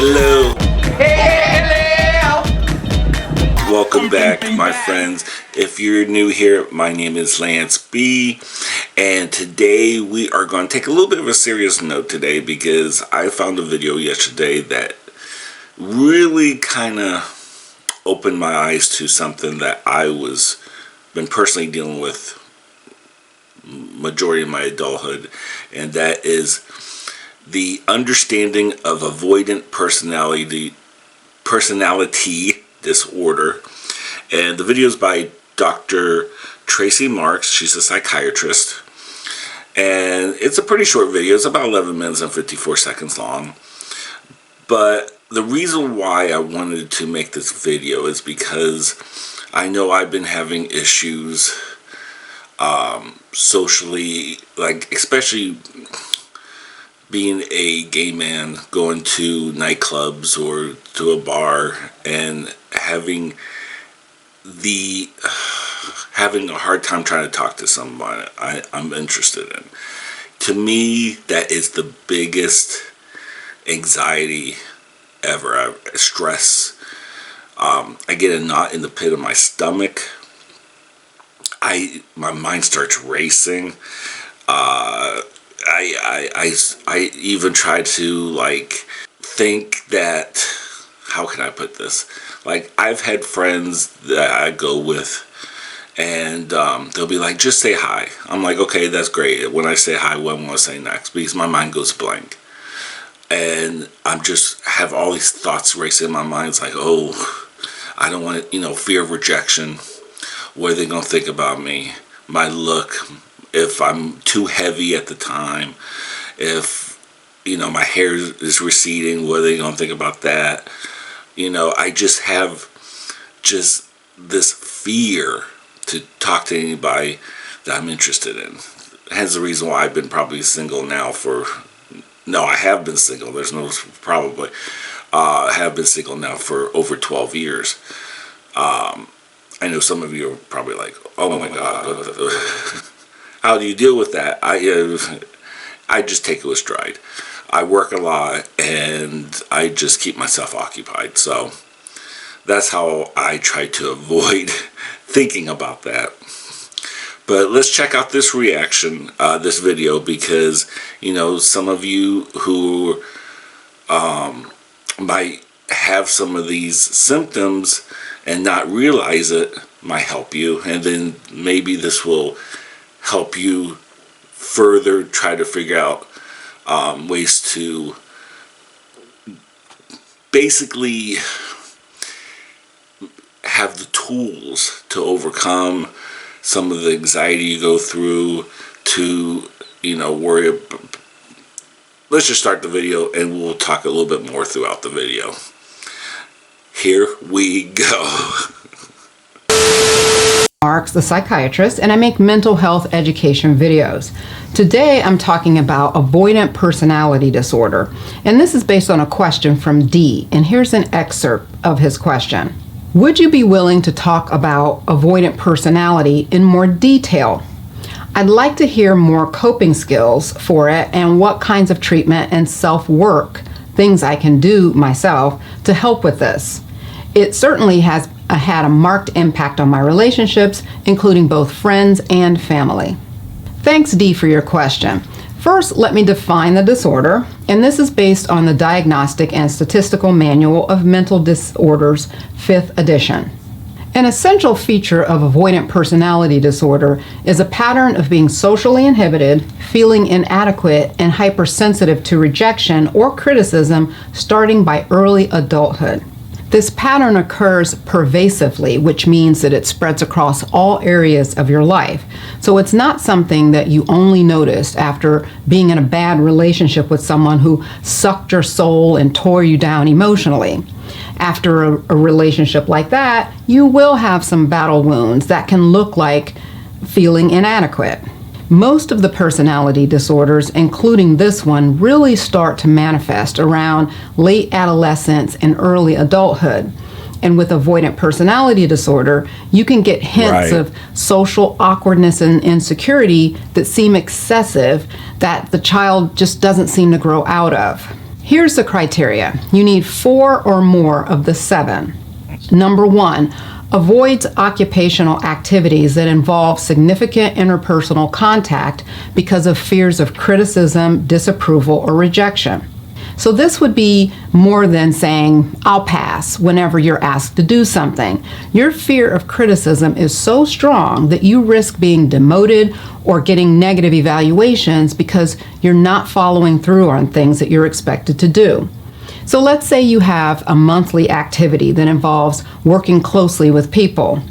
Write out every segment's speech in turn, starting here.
Hello. Welcome back, my friends. If you're new here, my name is Lance B. And today we are going to take a little bit of a serious note today because I found a video yesterday that really kind of opened my eyes to something that I been personally dealing with majority of my adulthood, and that is the understanding of avoidant personality disorder. And the video is by Dr. Tracey. She's a psychiatrist, and it's a pretty short video. It's about 11 minutes and 54 seconds long. But the reason why I wanted to make this video is because I know I've been having issues socially, like especially being a gay man, going to nightclubs or to a bar and having a hard time trying to talk to someone I'm interested in. To me, that is the biggest anxiety ever. Stress. I get a knot in the pit of my stomach. My mind starts racing. I even try to think that, how can I put this? Like, I've had friends that I go with, and they'll be like, just say hi. I'm like, okay, that's great. When I say hi, what am I going to say next? Because my mind goes blank. And I'm just have all these thoughts racing in my mind. It's like, oh, I don't want to, fear of rejection. What are they going to think about me? My look, if I'm too heavy at the time, if, my hair is receding, what are they going to think about that? I just have this fear to talk to anybody that I'm interested in. Hence the reason why I've been probably single now I have been single. There's no probably. I have been single now for over 12 years. I know some of you are probably like, oh my God, how do you deal with that? I just take it with stride. I work a lot and I just keep myself occupied. So that's how I try to avoid thinking about that. But let's check out this reaction, this video, because, some of you who might have some of these symptoms and not realize it might help you. And then maybe this will help you further try to figure out ways to basically have the tools to overcome some of the anxiety you go through, to worry about. Let's just start the video and we'll talk a little bit more throughout the video. Here we go. The psychiatrist, and I make mental health education videos. Today I'm talking about avoidant personality disorder, and this is based on a question from D, and here's an excerpt of his question. Would you be willing to talk about avoidant personality in more detail? I'd like to hear more coping skills for it and what kinds of treatment and self-work, things I can do myself to help with this. It certainly has had a marked impact on my relationships, including both friends and family. Thanks, D, for your question. First, let me define the disorder, and this is based on the Diagnostic and Statistical Manual of Mental Disorders, 5th edition. An essential feature of avoidant personality disorder is a pattern of being socially inhibited, feeling inadequate, and hypersensitive to rejection or criticism starting by early adulthood. This pattern occurs pervasively, which means that it spreads across all areas of your life. So it's not something that you only noticed after being in a bad relationship with someone who sucked your soul and tore you down emotionally. After a relationship like that, you will have some battle wounds that can look like feeling inadequate. Most of the personality disorders, including this one, really start to manifest around late adolescence and early adulthood. And with avoidant personality disorder, you can get hints of social awkwardness and insecurity that seem excessive, that the child just doesn't seem to grow out of. Here's the criteria. You need 4 or more of the 7. Number 1, avoids occupational activities that involve significant interpersonal contact because of fears of criticism, disapproval, or rejection. So this would be more than saying, I'll pass whenever you're asked to do something. Your fear of criticism is so strong that you risk being demoted or getting negative evaluations because you're not following through on things that you're expected to do. So let's say you have a monthly activity that involves working closely with people.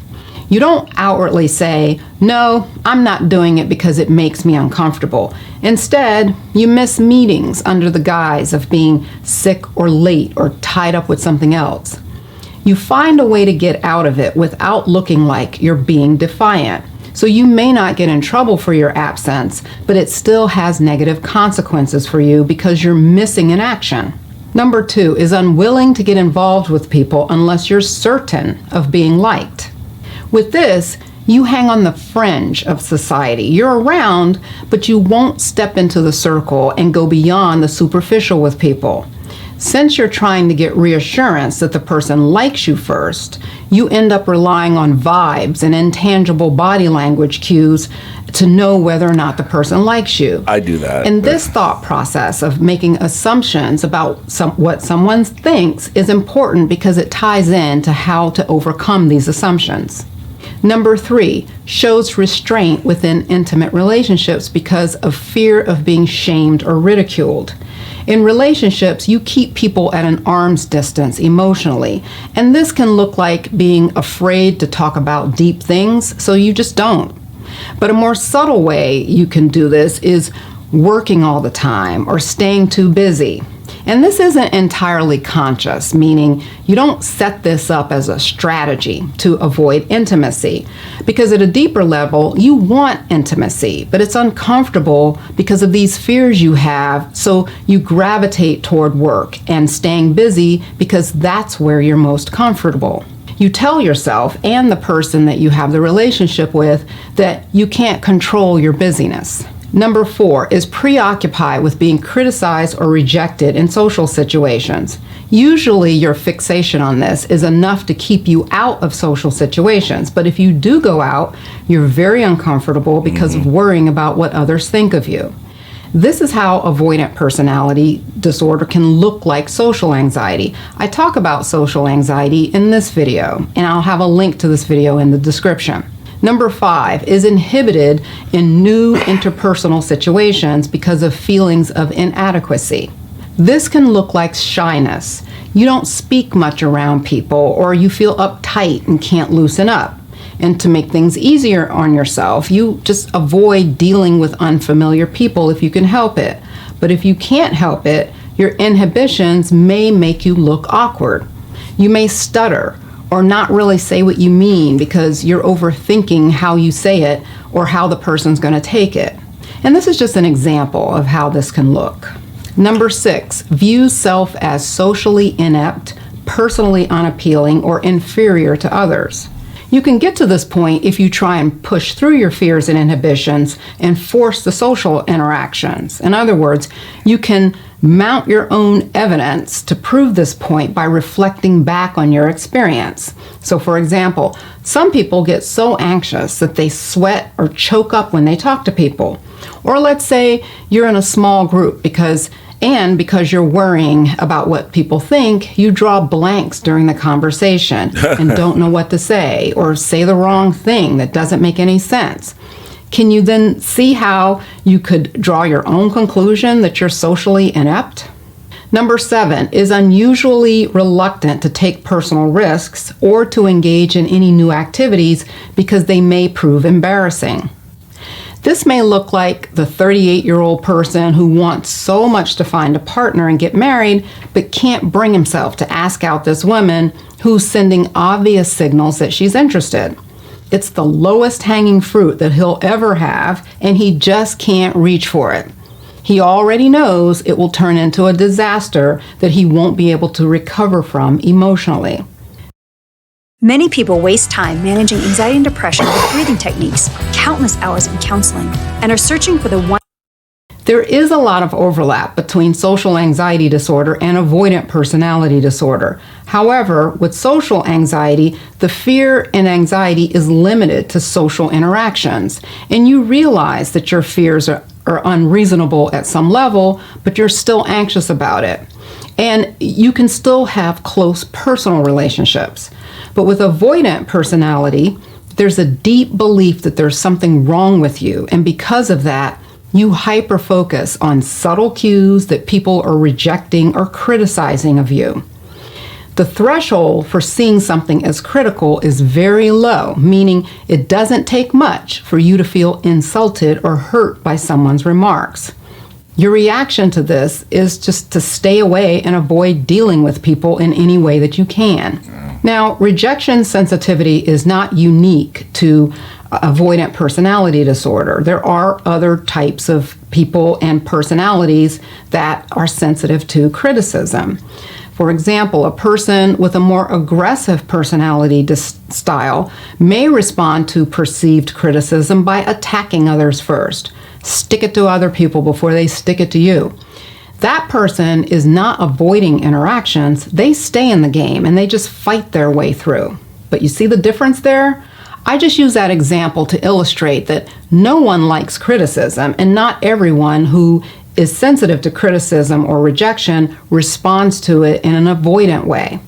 You don't outwardly say, no, I'm not doing it because it makes me uncomfortable. Instead, you miss meetings under the guise of being sick or late or tied up with something else. You find a way to get out of it without looking like you're being defiant. So you may not get in trouble for your absence, but it still has negative consequences for you because you're missing an action. Number 2 is unwilling to get involved with people unless you're certain of being liked. With this, you hang on the fringe of society. You're around, but you won't step into the circle and go beyond the superficial with people. Since you're trying to get reassurance that the person likes you first, you end up relying on vibes and intangible body language cues to know whether or not the person likes you. I do that. And this thought process of making assumptions about what someone thinks is important because it ties into how to overcome these assumptions. Number 3, shows restraint within intimate relationships because of fear of being shamed or ridiculed. In relationships, you keep people at an arm's distance emotionally, and this can look like being afraid to talk about deep things, so you just don't. But a more subtle way you can do this is working all the time or staying too busy. And this isn't entirely conscious, meaning you don't set this up as a strategy to avoid intimacy. Because at a deeper level, you want intimacy, but it's uncomfortable because of these fears you have, so you gravitate toward work and staying busy because that's where you're most comfortable. You tell yourself and the person that you have the relationship with that you can't control your busyness. Number 4 is preoccupy with being criticized or rejected in social situations. Usually your fixation on this is enough to keep you out of social situations, but if you do go out, you're very uncomfortable because of worrying about what others think of you. This is how avoidant personality disorder can look like social anxiety. I talk about social anxiety in this video, and I'll have a link to this video in the description. Number 5 is inhibited in new interpersonal situations because of feelings of inadequacy. This can look like shyness. You don't speak much around people, or you feel uptight and can't loosen up. And to make things easier on yourself, you just avoid dealing with unfamiliar people if you can help it. But if you can't help it, your inhibitions may make you look awkward. You may stutter or not really say what you mean because you're overthinking how you say it or how the person's going to take it. And this is just an example of how this can look. Number 6, views self as socially inept, personally unappealing, or inferior to others. You can get to this point if you try and push through your fears and inhibitions and force the social interactions. In other words, you can mount your own evidence to prove this point by reflecting back on your experience. So for example, some people get so anxious that they sweat or choke up when they talk to people. Or let's say you're in a small group because you're worrying about what people think, you draw blanks during the conversation and don't know what to say or say the wrong thing that doesn't make any sense. Can you then see how you could draw your own conclusion that you're socially inept? Number 7 is unusually reluctant to take personal risks or to engage in any new activities because they may prove embarrassing. This may look like the 38-year-old person who wants so much to find a partner and get married, but can't bring himself to ask out this woman who's sending obvious signals that she's interested. It's the lowest hanging fruit that he'll ever have, and he just can't reach for it. He already knows it will turn into a disaster that he won't be able to recover from emotionally. Many people waste time managing anxiety and depression with breathing techniques, countless hours in counseling, and are searching for the one. There is a lot of overlap between social anxiety disorder and avoidant personality disorder. However, with social anxiety, the fear and anxiety is limited to social interactions, and you realize that your fears are unreasonable at some level, but you're still anxious about it. And you can still have close personal relationships. But with avoidant personality, there's a deep belief that there's something wrong with you, and because of that, you hyper-focus on subtle cues that people are rejecting or criticizing of you. The threshold for seeing something as critical is very low, meaning it doesn't take much for you to feel insulted or hurt by someone's remarks. Your reaction to this is just to stay away and avoid dealing with people in any way that you can. Now, rejection sensitivity is not unique to avoidant personality disorder. There are other types of people and personalities that are sensitive to criticism. For example, a person with a more aggressive personality style may respond to perceived criticism by attacking others first. Stick it to other people before they stick it to you. That person is not avoiding interactions. They stay in the game and they just fight their way through. But you see the difference there? I just use that example to illustrate that no one likes criticism, and not everyone who is sensitive to criticism or rejection responds to it in an avoidant way.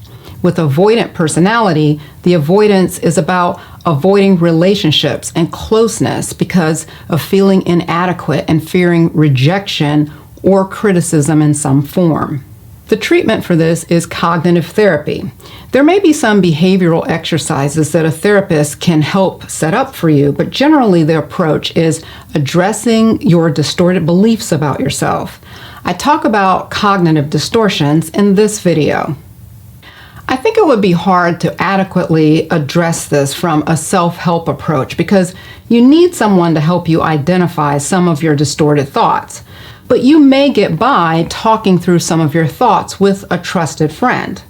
With avoidant personality, the avoidance is about avoiding relationships and closeness because of feeling inadequate and fearing rejection or criticism in some form. The treatment for this is cognitive therapy. There may be some behavioral exercises that a therapist can help set up for you, but generally the approach is addressing your distorted beliefs about yourself. I talk about cognitive distortions in this video. I think it would be hard to adequately address this from a self-help approach because you need someone to help you identify some of your distorted thoughts. But you may get by talking through some of your thoughts with a trusted friend.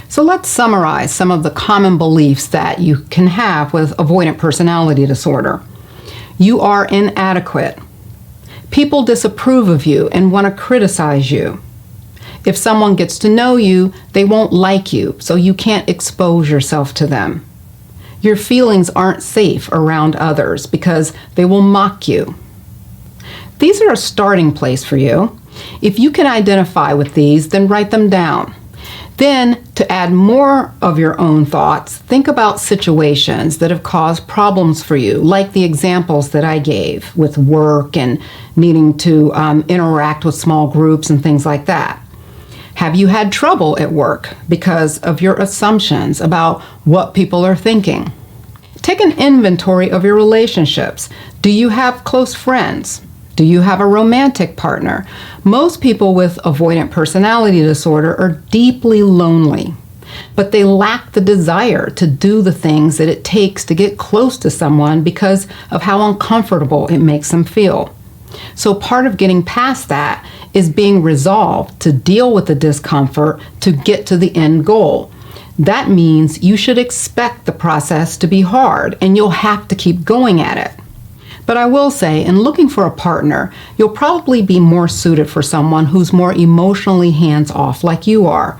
So let's summarize some of the common beliefs that you can have with avoidant personality disorder. You are inadequate. People disapprove of you and want to criticize you. If someone gets to know you, they won't like you, so you can't expose yourself to them. Your feelings aren't safe around others because they will mock you. These are a starting place for you. If you can identify with these, then write them down. Then, to add more of your own thoughts, think about situations that have caused problems for you, like the examples that I gave with work and needing to interact with small groups and things like that. Have you had trouble at work because of your assumptions about what people are thinking? Take an inventory of your relationships. Do you have close friends? Do you have a romantic partner? Most people with avoidant personality disorder are deeply lonely, but they lack the desire to do the things that it takes to get close to someone because of how uncomfortable it makes them feel. So part of getting past that is being resolved to deal with the discomfort to get to the end goal. That means you should expect the process to be hard and you'll have to keep going at it. But I will say, in looking for a partner, you'll probably be more suited for someone who's more emotionally hands-off like you are.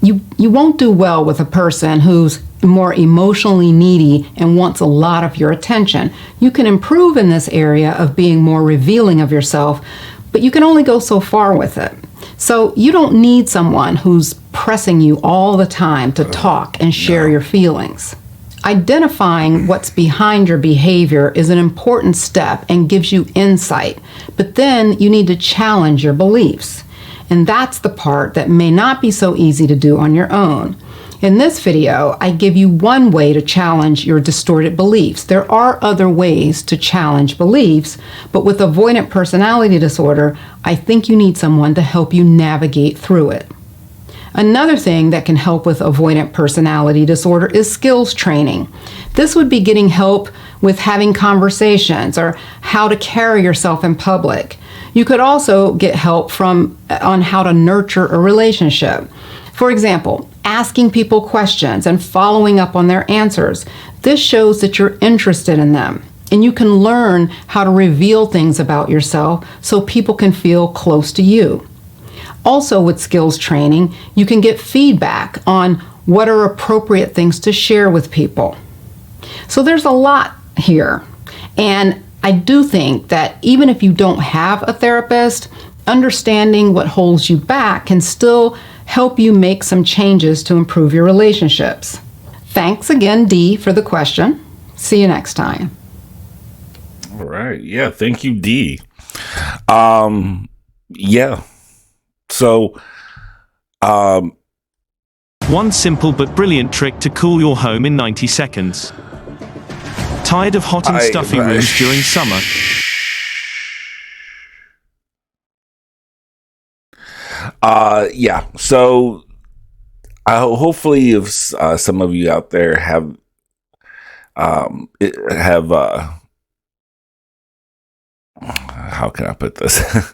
You won't do well with a person who's more emotionally needy and wants a lot of your attention. You can improve in this area of being more revealing of yourself, but you can only go so far with it. So you don't need someone who's pressing you all the time to talk and share your feelings. Identifying what's behind your behavior is an important step and gives you insight, but then you need to challenge your beliefs. And that's the part that may not be so easy to do on your own. In this video, I give you one way to challenge your distorted beliefs. There are other ways to challenge beliefs, but with avoidant personality disorder, I think you need someone to help you navigate through it. Another thing that can help with avoidant personality disorder is skills training. This would be getting help with having conversations or how to carry yourself in public. You could also get help on how to nurture a relationship. For example, asking people questions and following up on their answers. This shows that you're interested in them. And you can learn how to reveal things about yourself so people can feel close to you. Also, with skills training, you can get feedback on what are appropriate things to share with people. So there's a lot here. And I do think that even if you don't have a therapist, understanding what holds you back can still help you make some changes to improve your relationships. Thanks again, Dee, for the question. See you next time. All right. Yeah. Thank you, Dee. Yeah. So, one simple but brilliant trick to cool your home in 90 seconds. Tired of hot and stuffy rooms during summer? Yeah. So, hopefully, if some of you out there have how can I put this?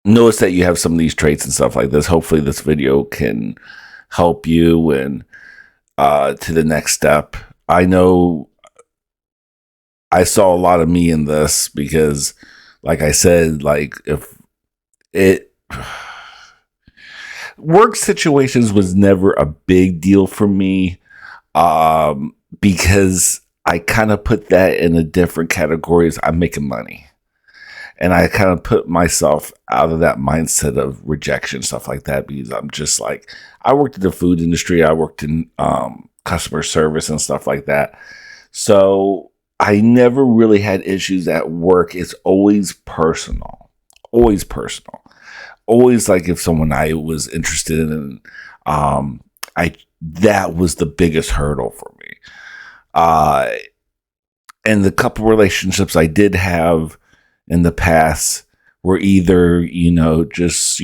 Notice that you have some of these traits and stuff like this. Hopefully this video can help you and to the next step. I know I saw a lot of me in this because, like I said, like if it work situations was never a big deal for me because I kind of put that in a different categories. I'm making money. And I kind of put myself out of that mindset of rejection, stuff like that, because I'm just like, I worked in the food industry. I worked in customer service and stuff like that. So I never really had issues at work. It's always personal, always personal. Always like if someone I was interested in, that was the biggest hurdle for me. And the couple relationships I did have in the past were either, just,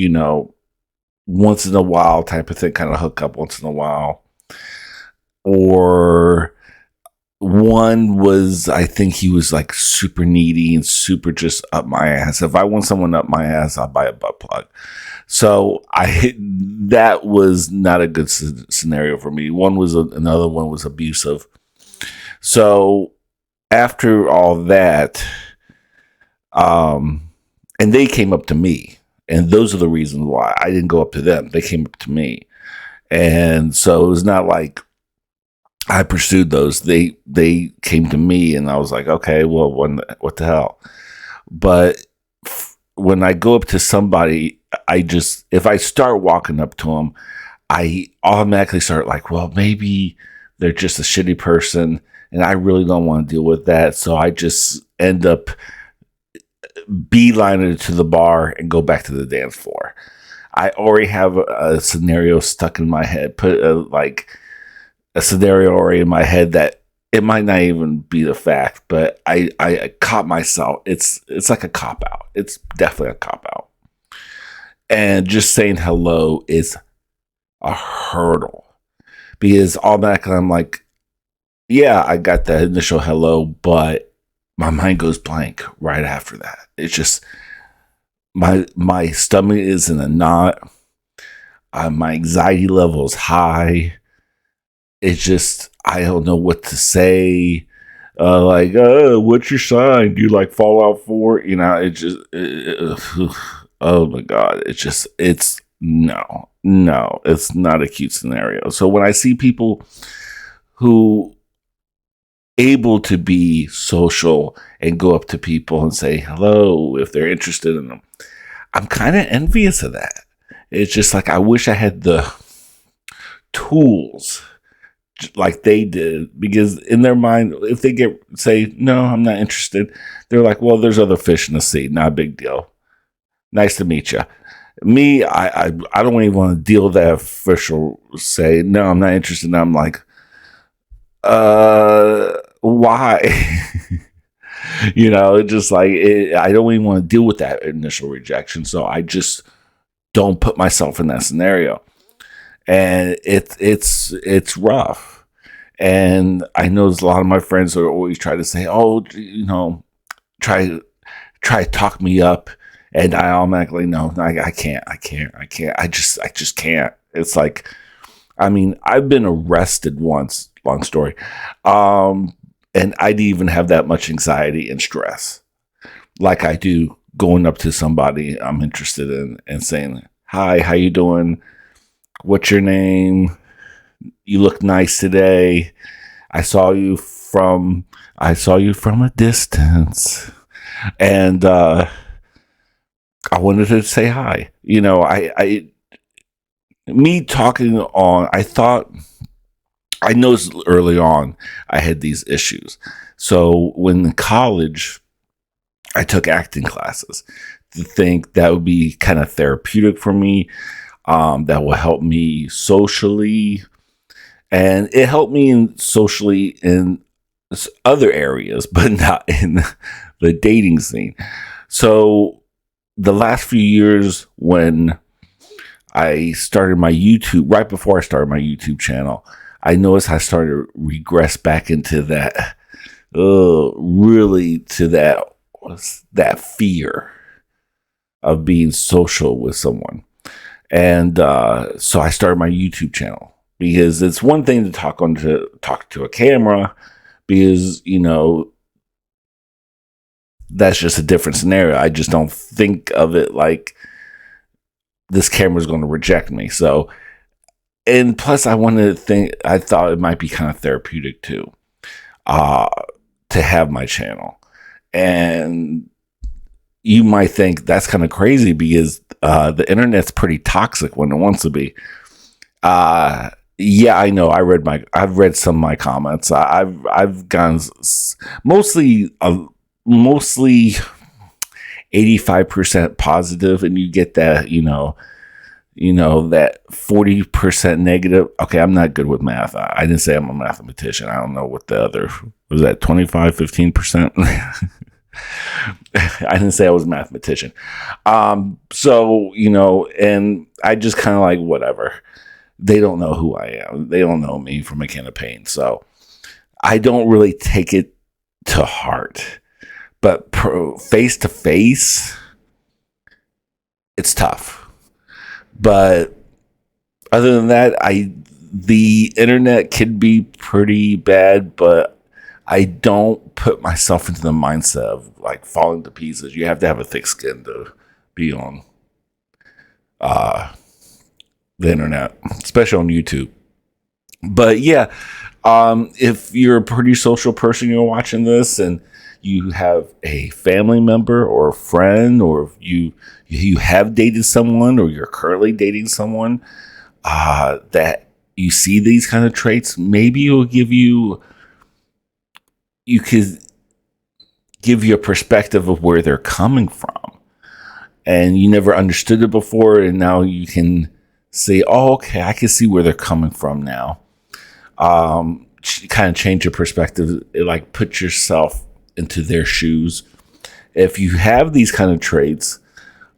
once in a while type of thing, kind of hook up once in a while. Or one was, I think he was like super needy and super just up my ass. If I want someone up my ass, I'll buy a butt plug. So that was not a good scenario for me. Another one was abusive. So after all that, and they came up to me, and those are the reasons why I didn't go up to them. They came up to me. And so it was not like I pursued those. They came to me, and I was like, okay, well, what the hell? But when I go up to somebody, if I start walking up to them, I automatically start like, well, maybe they're just a shitty person, and I really don't want to deal with that. So I just end up beelining it to the bar and go back to the dance floor. I already have a scenario stuck in my head, like a scenario already in my head that it might not even be the fact, but I caught myself. It's like a cop out. It's definitely a cop out. And just saying hello is a hurdle because automatically I'm like, yeah, I got the initial hello, but my mind goes blank right after that. It's just my stomach is in a knot. My anxiety level is high. It's just I don't know what to say. What's your sign? Do you like Fallout 4? Oh my God. It's no, it's not a cute scenario. So when I see people who able to be social and go up to people and say hello if they're interested in them, I'm kind of envious of that. It's just like I wish I had the tools like they did, because in their mind, if they say no, I'm not interested, they're like, well, there's other fish in the sea, not a big deal, nice to meet you. Me, I don't even want to deal with that official say no, I'm not interested, and I'm like, why? It's just like I don't even want to deal with that initial rejection, so I just don't put myself in that scenario. And it's rough. And I know there's a lot of my friends who are always trying to say, oh, try to talk me up, and I automatically no, I can't. I just can't. It's like, I mean, I've been arrested once, long story. And I didn't even have that much anxiety and stress like I do going up to somebody I'm interested in and saying, hi, how you doing? What's your name? You look nice today. I saw you from a distance. And I wanted to say hi. You know, me talking on, I noticed early on I had these issues. So when in college, I took acting classes to think that would be kind of therapeutic for me. That will help me socially. And it helped me socially in other areas, but not in the dating scene. So the last few years when I started my YouTube, right before I started my YouTube channel, I noticed I started to regress back into that, really to that fear of being social with someone. And so I started my YouTube channel because it's one thing to talk to a camera because, you know, that's just a different scenario. I just don't think of it like this camera is going to reject me. So, and plus I thought it might be kind of therapeutic too, to have my channel. And you might think that's kind of crazy because the internet's pretty toxic when it wants to be. Yeah, I know. I've read some of my comments. I've gone mostly 85% positive, and you get that, you know, that 40% negative. Okay, I'm not good with math. I didn't say I'm a mathematician. I don't know what the other was, that 25, 15%. I didn't say I was a mathematician. So, you know, and I just kind of like, whatever. They don't know who I am. They don't know me from a can of paint. So I don't really take it to heart. But face to face, it's tough. But other than that, the internet can be pretty bad, but I don't put myself into the mindset of like falling to pieces. You have to have a thick skin to be on the internet, especially on YouTube. But yeah, if you're a pretty social person, you're watching this, and you have a family member or a friend, or you have dated someone, or you're currently dating someone that you see these kind of traits, maybe you could give you a perspective of where they're coming from, and you never understood it before, and now you can say, oh, okay, I can see where they're coming from now. Kind of change your perspective, like put yourself into their shoes. If you have these kind of traits,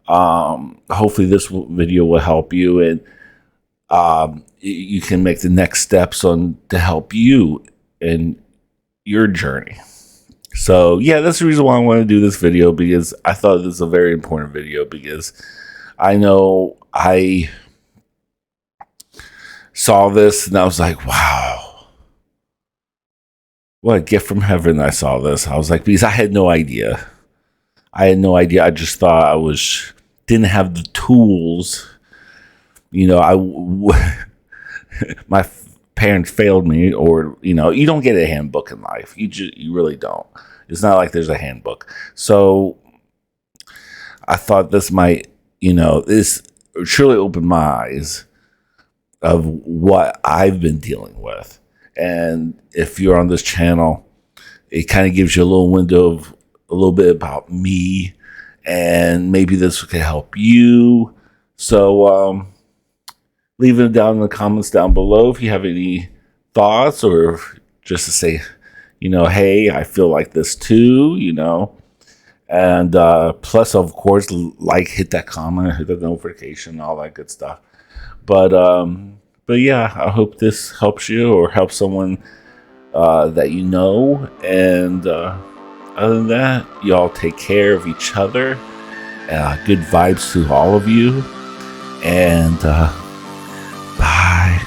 hopefully this video will help you, and you can make the next steps to help you in your journey. So yeah, that's the reason why I want to do this video, because I thought this was a very important video, because I know I saw this and I was like, wow, what a gift from heaven. I saw this. I was like, because I had no idea. I just thought didn't have the tools. You know, my parents failed me, or, you know, you don't get a handbook in life. You really don't. It's not like there's a handbook. So I thought this might, you know, this truly opened my eyes of what I've been dealing with. And if you're on this channel, it kind of gives you a little window of a little bit about me, and maybe this could help you. So leave it down in the comments down below if you have any thoughts, or just to say, you know, hey, I feel like this too, you know. And plus, of course, hit that comment, hit the notification, all that good stuff. But yeah, I hope this helps you or helps someone that you know. And other than that, y'all take care of each other. Good vibes to all of you. And bye.